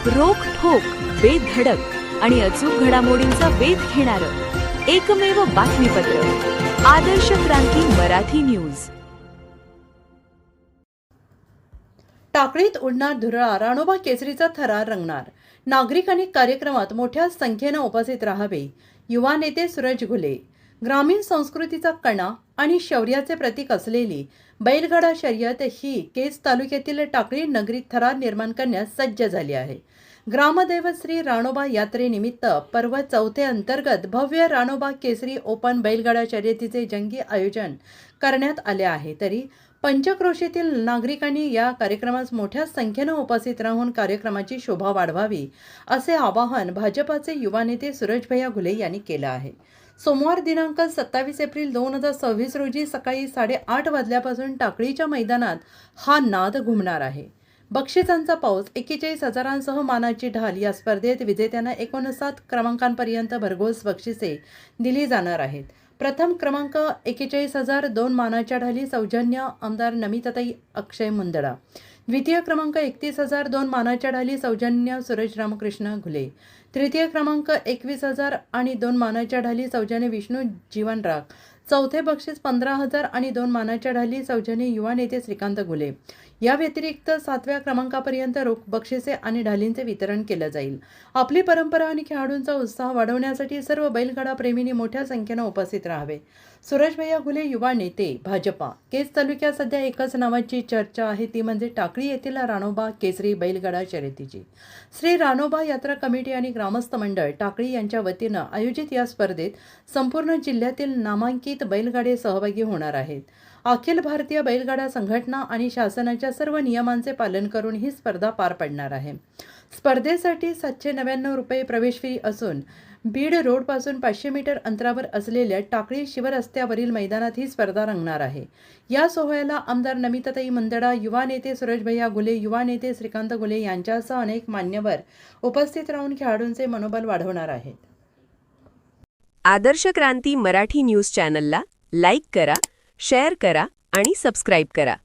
रोखठोक, बेधडक आणि अचूक घडामोडींचा वेध घेणारं एकमेव बातमीपत्र आदर्श क्रांती मराठी न्यूज। टाकळीत उडणार धुरळा, राणोबा केसरीचा थरार रंगणार। नागरिकांनी कार्यक्रमात मोठ्या संख्येने उपस्थित राहावे। युवा नेते सूरज घुले। ग्रामीण संस्कृतीचा कणा आणि शौर्याचे प्रतीक असलेली बैलगाडा शर्यत ही केज तालुक्यातील टाकळी नगरीत थरार निर्माण करण्यास सज्ज झाली आहे। ग्रामदैवत श्री राणोबा यात्रेनिमित्त पर्व 4 अंतर्गत भव्य राणोबा केसरी ओपन बैलगाडा शर्यतीचे जंगी आयोजन करण्यात आले आहे। तरी पंचक्रोशीतील नागरिकांनी या कार्यक्रमास मोठ्या संख्येने उपस्थित राहून कार्यक्रमाची शोभा वाढवावी असे आवाहन भाजपाचे युवा नेते सूरज भैया घुले यांनी केले आहे। सोमवार दिनांक 27 एप्रिल 2026 रोजी सकाळी 8:30 वाजल्यापासून टाकळीच्या मैदानात हा नाद घुमणार आहे। बक्षिसांचा पाऊस 41,000सह मानाची ढाल। या स्पर्धेत विजेत्यांना 59 क्रमांकांपर्यंत भरघोस बक्षिसे दिली जाणार आहेत। प्रथम क्रमांक 41,000 2 मानाच्या ढाली सौजन्य आमदार नमिताताई अक्षय मुंदडा। द्वितीय क्रमांक 31,000 2 मानाच्या ढाली सौजन्य सुरेश रामकृष्ण घुले। तृतीय क्रमांक 21,000 आणि 2 मानाच्या ढाली सौजन्य विष्णू जीवनराग। चौथे बक्षीस 15,000 आणि 2 मानाच्या ढाली सौजन्य युवा नेते श्रीकांत घुले। या व्यतिरिक्त 7व्या क्रमांकापर्यंत रोख बक्षिसे आणि ढालींचे वितरण केले जाईल। आपली परंपरा आणि खेळाडूंचा उत्साह वाढवण्यासाठी सर्व बैलगाडा प्रेमींनी मोठ्या संख्येने उपस्थित राहावे। सूरज भैया घुले, युवा नेते, भाजपा। केज तालुक्यात सध्या एकच नावाची चर्चा आहे, ती म्हणजे टाकळी येथील राणोबा केसरी बैलगाडा शर्यतीची। श्री राणोबा यात्रा कमिटी आणि ग्रामस्थ मंडळ टाकळी यांच्या वतीनं आयोजित या स्पर्धेत संपूर्ण जिल्ह्यातील नामांकित बैलगाडे सहभागी होणार आहेत। अखिल भारतीय बैलगाडा संघटना आणि शासनाच्या सर्व नियमांचे पालन करून ही स्पर्धा पार पडणार आहे। स्पर्धेसाठी 799 रुपये प्रवेश फी असून बीड रोडपासून 500 मीटर अंतरावर असलेल्या टाकळी शिवरस्त्यावरील मैदानात ही स्पर्धा रंगणार आहे। या सोहळ्याला आमदार नमिताताई मुंदडा, युवा नेते सूरज भैया घुले, युवा नेते श्रीकांत घुले यांच्यासह अनेक मान्यवर उपस्थित राहून खेळाडूंचे मनोबल वाढवणार आहेत। आदर्श क्रांती मराठी न्यूज चॅनलला लाईक करा, शेअर करा आणि सबस्क्राईब करा।